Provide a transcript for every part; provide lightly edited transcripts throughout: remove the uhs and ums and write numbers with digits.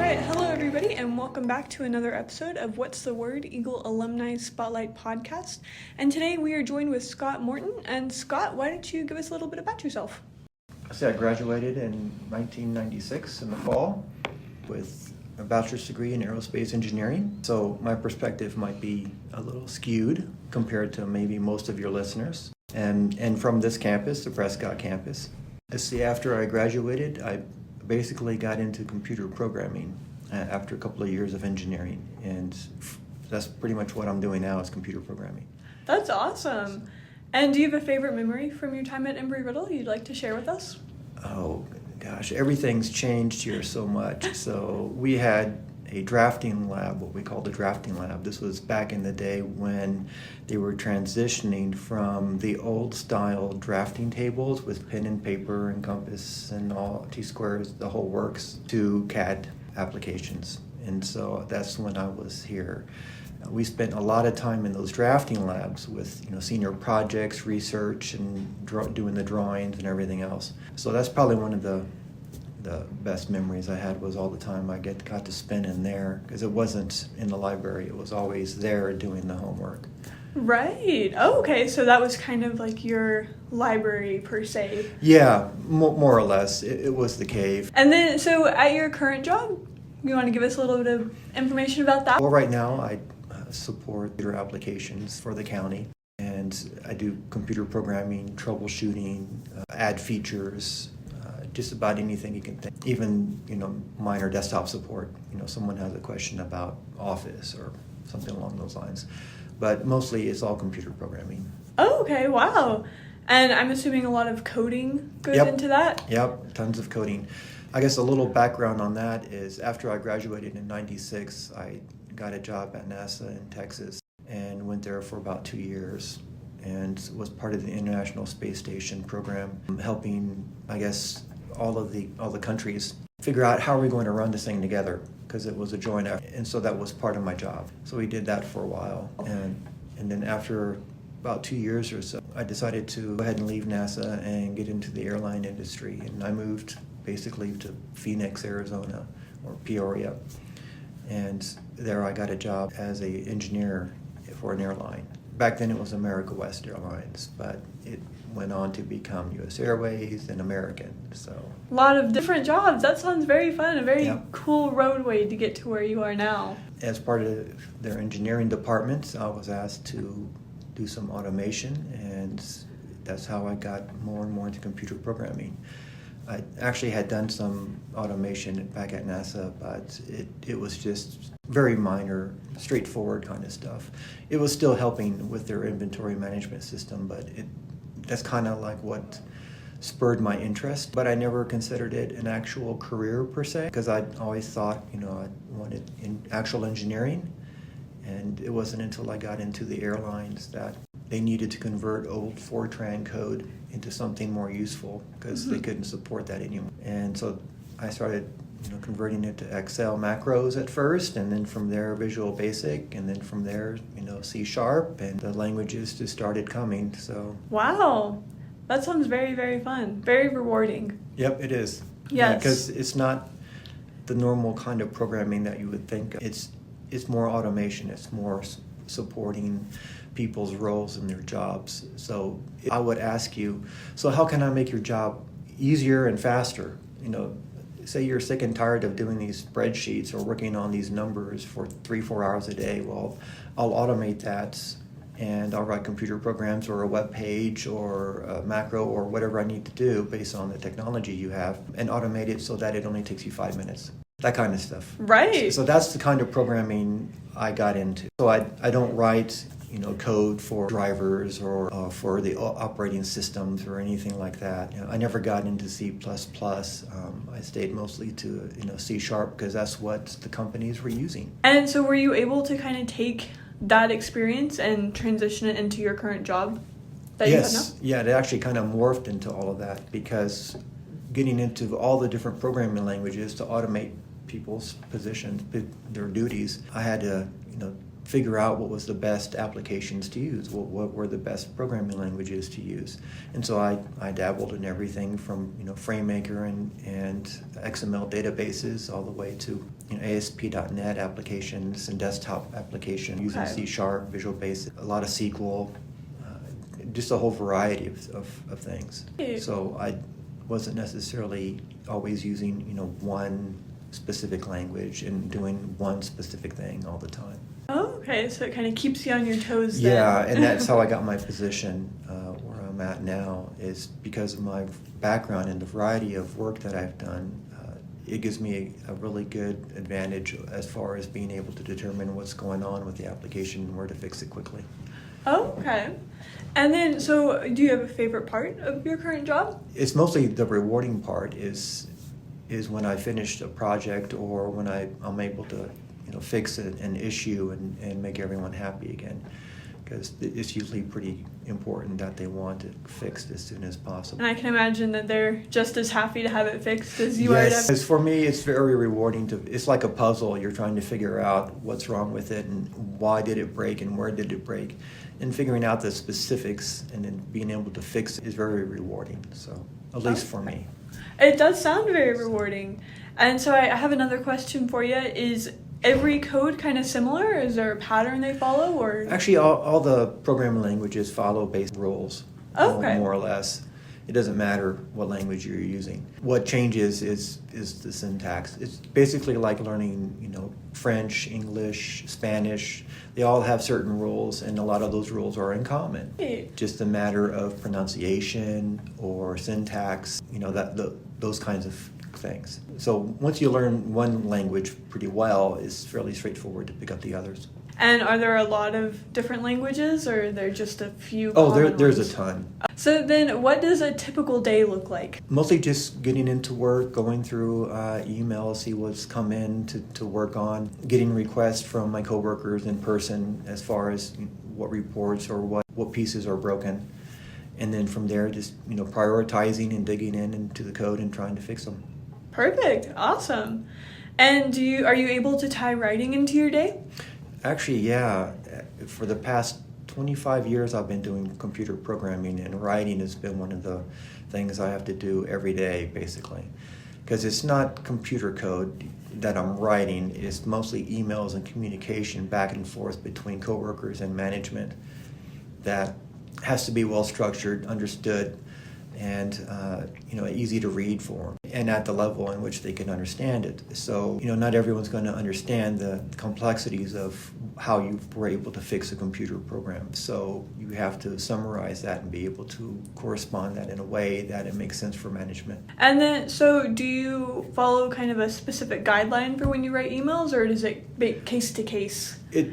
Alright, hello everybody, and welcome back to another episode of What's the Word, Eagle Alumni Spotlight Podcast. And today we are joined with Scott Morton. And Scott, why don't you give us a little bit about yourself? I graduated in 1996 in the fall with a bachelor's degree in aerospace engineering. So my perspective might be a little skewed compared to maybe most of your listeners. And from this campus, the Prescott campus. After I graduated, I basically got into computer programming after a couple of years of engineering, and that's pretty much what I'm doing now is computer programming. That's awesome. And do you have a favorite memory from your time at Embry-Riddle you'd like to share with us? Oh gosh, everything's changed here so much. So we had a drafting lab, what we call the drafting lab. This was back in the day when they were transitioning from the old style drafting tables with pen and paper and compass and all T-squares, the whole works, to CAD applications. And so that's when I was here. We spent a lot of time in those drafting labs with senior projects, research, and doing the drawings and everything else. So that's probably one of the best memories I had, was all the time I got to spend in there, because it wasn't in the library, it was always there doing the homework. Right. Oh, okay, so that was kind of like your library per se. Yeah, more or less. It was the cave. And then, so at your current job, you want to give us a little bit of information about that? Well, right now I support computer applications for the county, and I do computer programming, troubleshooting, add features, just about anything you can think. Even, minor desktop support. Someone has a question about Office or something along those lines. But mostly it's all computer programming. Oh, okay, wow. And I'm assuming a lot of coding goes into that? Yep, tons of coding. I guess a little background on that is after I graduated in 96, I got a job at NASA in Texas and went there for about 2 years and was part of the International Space Station program, helping, I guess, all the countries figure out how are we going to run this thing together, because it was a joint effort. And so that was part of my job. So we did that for a while. And then after about 2 years or so, I decided to go ahead and leave NASA and get into the airline industry. And I moved basically to Phoenix, Arizona, or Peoria. And there I got a job as an engineer for an airline. Back then it was America West Airlines, but it went on to become U.S. Airways and American. So a lot of different jobs. That sounds very fun, a very cool roadway to get to where you are now. As part of their engineering department, I was asked to do some automation, and that's how I got more and more into computer programming. I actually had done some automation back at NASA, but it was just very minor, straightforward kind of stuff. It was still helping with their inventory management system, but that's kind of like what spurred my interest. But I never considered it an actual career per se, because I'd always thought, I wanted in actual engineering. And it wasn't until I got into the airlines that they needed to convert old Fortran code into something more useful, because they couldn't support that anymore. And so I started converting it to Excel macros at first, and then from there Visual Basic, and then from there C#, and the languages just started coming. So wow, that sounds very, very fun, very rewarding. Yep, it is. Yes, because it's not the normal kind of programming that you would think of. It's more automation. It's more supporting people's roles in their jobs. So I would ask you, so how can I make your job easier and faster? Say you're sick and tired of doing these spreadsheets or working on these numbers for 3-4 hours a day. Well, I'll automate that, and I'll write computer programs or a web page or a macro or whatever I need to do based on the technology you have, and automate it so that it only takes you 5 minutes. That kind of stuff. Right. So that's the kind of programming I got into. So I don't write code for drivers or for the operating systems or anything like that. I never got into C++. I stayed mostly to C# because that's what the companies were using. And so were you able to kind of take that experience and transition it into your current job that you have now? Yeah, it actually kind of morphed into all of that, because getting into all the different programming languages to automate people's positions, their duties, I had to figure out what was the best applications to use, what were the best programming languages to use. And so I dabbled in everything from FrameMaker and XML databases all the way to ASP.NET applications and desktop applications using C#, Visual Basic, a lot of SQL, just a whole variety of things. So I wasn't necessarily always using one specific language and doing one specific thing all the time. Oh, okay. So it kind of keeps you on your toes then. Yeah, and that's how I got my position where I'm at now, is because of my background and the variety of work that I've done. It gives me a really good advantage as far as being able to determine what's going on with the application and where to fix it quickly. Oh, okay. And then, so do you have a favorite part of your current job? It's mostly the rewarding part is when I finish a project or when I'm able to fix an issue and make everyone happy again, because it's usually pretty important that they want it fixed as soon as possible. And I can imagine that they're just as happy to have it fixed as you are. Yes, as for me, it's very rewarding it's like a puzzle. You're trying to figure out what's wrong with it and why did it break and where did it break, and figuring out the specifics and then being able to fix it is very rewarding. So, at least for me. It does sound very rewarding. And so I have another question for you. Is every code kind of similar? Is there a pattern they follow? Or actually, all the programming languages follow basic rules, more or less. It doesn't matter what language you're using. What changes is the syntax. It's basically like learning, French, English, Spanish. They all have certain rules, and a lot of those rules are in common. Right. Just a matter of pronunciation or syntax, those kinds of things. So once you learn one language pretty well, it's fairly straightforward to pick up the others. And are there a lot of different languages, or are there just a few? There's a ton. So then what does a typical day look like? Mostly just getting into work, going through emails, see what's come in to work on, getting requests from my coworkers in person as far as what reports or what pieces are broken. And then from there, just prioritizing and digging into the code and trying to fix them. Perfect. Awesome. And are you able to tie writing into your day? Actually, yeah. For the past 25 years, I've been doing computer programming, and writing has been one of the things I have to do every day, basically. Because it's not computer code that I'm writing, it's mostly emails and communication back and forth between coworkers and management that has to be well structured, understood, and easy to read for them, and at the level in which they can understand it. So not everyone's going to understand the complexities of how you were able to fix a computer program. So you have to summarize that and be able to correspond that in a way that it makes sense for management. And then, so do you follow kind of a specific guideline for when you write emails, or does it be case to case? It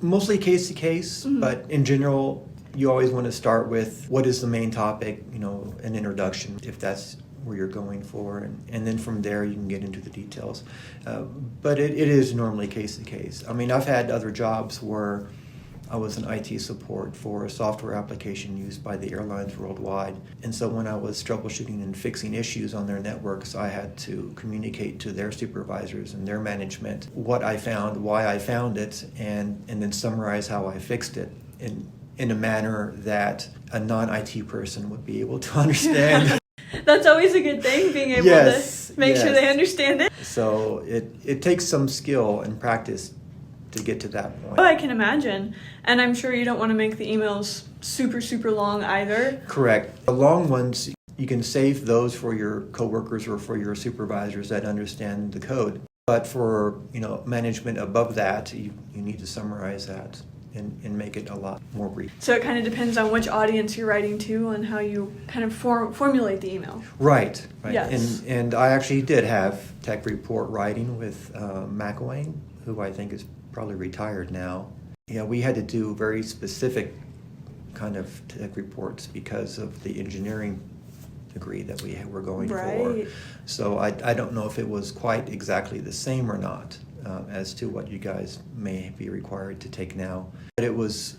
mostly case to case, but in general, you always want to start with what is the main topic, an introduction, if that's where you're going for, and then from there you can get into the details. But it is normally case to case. I mean, I've had other jobs where I was an IT support for a software application used by the airlines worldwide. And so when I was troubleshooting and fixing issues on their networks, I had to communicate to their supervisors and their management what I found, why I found it, and then summarize how I fixed it in a manner that a non-IT person would be able to understand. That's always a good thing, being able to make sure they understand it. So it takes some skill and practice to get to that point. Oh, I can imagine. And I'm sure you don't want to make the emails super, super long either. Correct. The long ones, you can save those for your coworkers or for your supervisors that understand the code. But for management above that, you need to summarize that and make it a lot more brief. So it kind of depends on which audience you're writing to and how you kind of formulate the email. Right. Yes. And I actually did have tech report writing with McElwain, who I think is probably retired now. We had to do very specific kind of tech reports because of the engineering degree that we were going for. So I don't know if it was quite exactly the same or not as to what you guys may be required to take now. But it was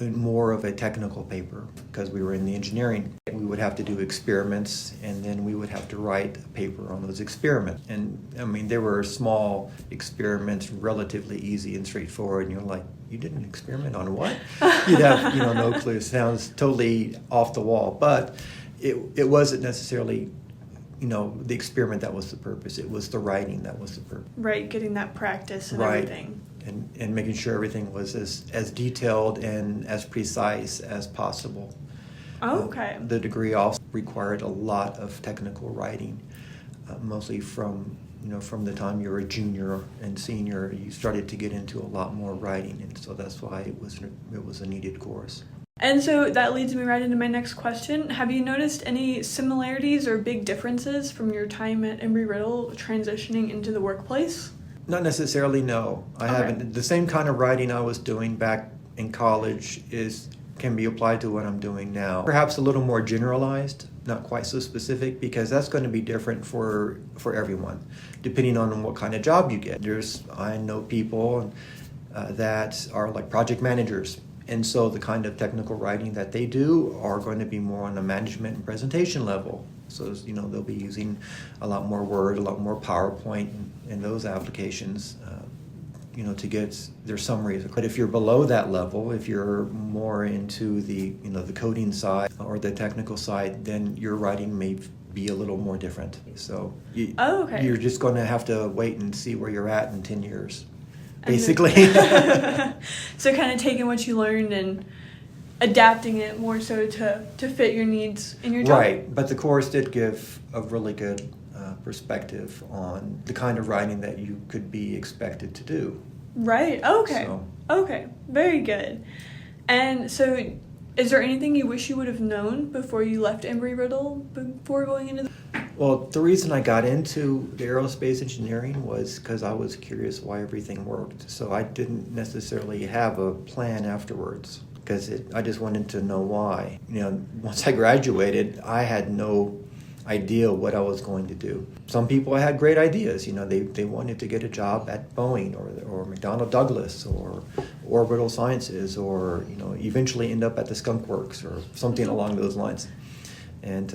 more of a technical paper because we were in the engineering. We would have to do experiments, and then we would have to write a paper on those experiments. And I mean, there were small experiments, relatively easy and straightforward, and you're like, you did an experiment on what? You'd have, no clue. It sounds totally off the wall. But it wasn't necessarily, the experiment that was the purpose. It was the writing that was the purpose. Right, getting that practice and Right. everything. And making sure everything was as detailed and as precise as possible. Oh, okay. The degree also required a lot of technical writing, mostly from the time you were a junior and senior, you started to get into a lot more writing, and so that's why it was a needed course. And so that leads me right into my next question. Have you noticed any similarities or big differences from your time at Embry-Riddle transitioning into the workplace? Not necessarily, no. I haven't. The same kind of writing I was doing back in college can be applied to what I'm doing now. Perhaps a little more generalized, not quite so specific, because that's going to be different for everyone, depending on what kind of job you get. I know people that are like project managers, and so the kind of technical writing that they do are going to be more on the management and presentation level. So, they'll be using a lot more Word, a lot more PowerPoint in those applications, to get their summaries. But if you're below that level, if you're more into the coding side or the technical side, then your writing may be a little more different. So you're just going to have to wait and see where you're at in 10 years, basically. So kind of taking what you learned and adapting it more so to fit your needs in your job. Right, but the course did give a really good perspective on the kind of writing that you could be expected to do. Right, okay. Okay, very good. And so is there anything you wish you would have known before you left Embry-Riddle, before going into the... Well, the reason I got into the aerospace engineering was because I was curious why everything worked. So I didn't necessarily have a plan afterwards, because I just wanted to know why. Once I graduated, I had no idea what I was going to do. Some people had great ideas. They wanted to get a job at Boeing or McDonnell Douglas or Orbital Sciences, or eventually end up at the Skunk Works or something along those lines. And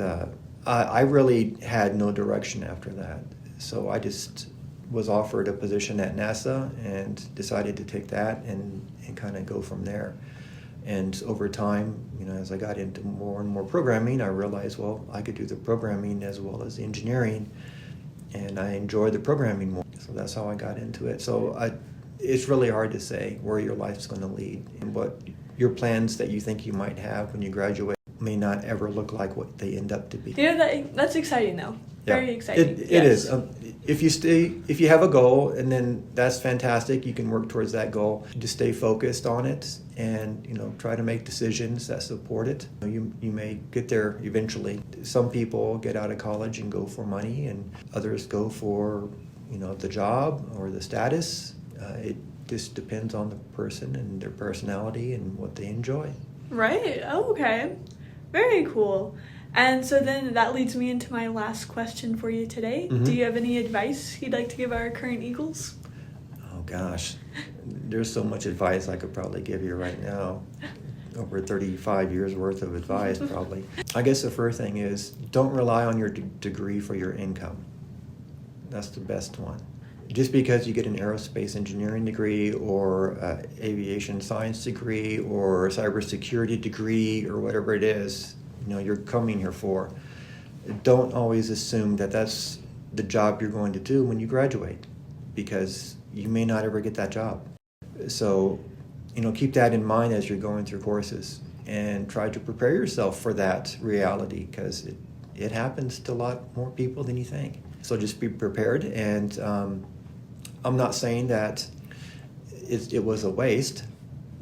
I really had no direction after that. So I just was offered a position at NASA and decided to take that and kind of go from there. And over time, as I got into more and more programming, I realized, well, I could do the programming as well as the engineering, and I enjoy the programming more. So that's how I got into it. So it's really hard to say where your life's going to lead, and what your plans that you think you might have when you graduate may not ever look like what they end up to be. That's exciting, though. Very exciting. It is. If you have a goal, and then that's fantastic. You can work towards that goal. Just stay focused on it, and try to make decisions that support it. You may get there eventually. Some people get out of college and go for money, and others go for the job or the status. It just depends on the person and their personality and what they enjoy. Right. Oh, okay. Very cool. And so then that leads me into my last question for you today. Mm-hmm. Do you have any advice you'd like to give our current Eagles? Oh gosh, there's so much advice I could probably give you right now. Over 35 years worth of advice, probably. I guess the first thing is, don't rely on your degree for your income. That's the best one. Just because you get an aerospace engineering degree or aviation science degree or a cybersecurity degree or whatever it is, you're coming here for, don't always assume that that's the job you're going to do when you graduate, because you may not ever get that job. So, keep that in mind as you're going through courses, and try to prepare yourself for that reality, because it happens to a lot more people than you think. So just be prepared, and I'm not saying that it was a waste,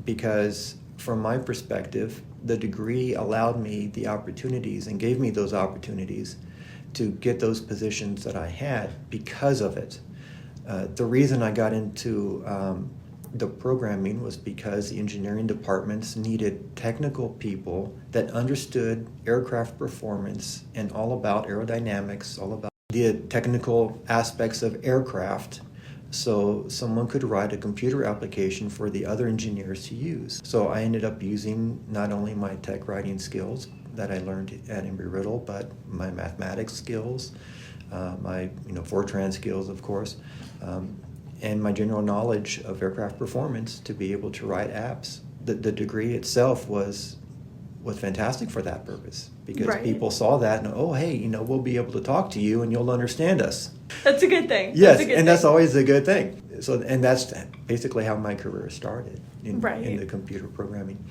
because from my perspective, the degree allowed me the opportunities and gave me those opportunities to get those positions that I had because of it. The reason I got into the programming was because the engineering departments needed technical people that understood aircraft performance and all about aerodynamics, all about the technical aspects of aircraft, so someone could write a computer application for the other engineers to use. So I ended up using not only my tech writing skills that I learned at Embry-Riddle, but my mathematics skills, my Fortran skills, of course, and my general knowledge of aircraft performance to be able to write apps. The degree itself was fantastic for that purpose, because Right. people saw that and, oh, hey, we'll be able to talk to you and you'll understand us. That's a good thing. Yes, That's a good and that's thing. always a good thing. So, and that's basically how my career started in Right. the computer programming.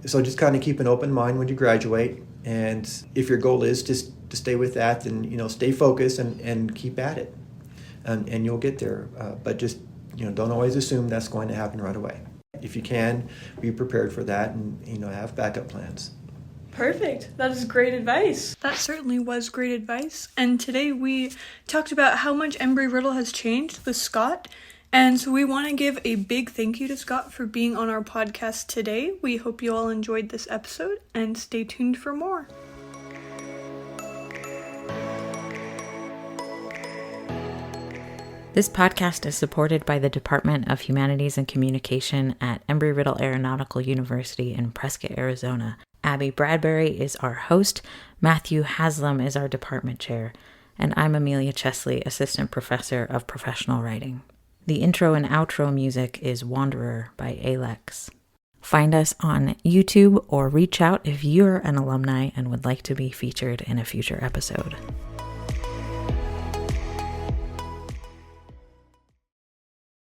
So just kind of keep an open mind when you graduate, and if your goal is just to stay with that, then stay focused and keep at it, and you'll get there. But just don't always assume that's going to happen right away. If you can, be prepared for that, and have backup plans. Perfect. That is great advice. That certainly was great advice. And today we talked about how much Embry-Riddle has changed with Scott. And so we want to give a big thank you to Scott for being on our podcast today. We hope you all enjoyed this episode, and stay tuned for more. This podcast is supported by the Department of Humanities and Communication at Embry-Riddle Aeronautical University in Prescott, Arizona. Abby Bradbury is our host, Matthew Haslam is our department chair, and I'm Amelia Chesley, Assistant Professor of Professional Writing. The intro and outro music is Wanderer by Alex. Find us on YouTube or reach out if you're an alumni and would like to be featured in a future episode.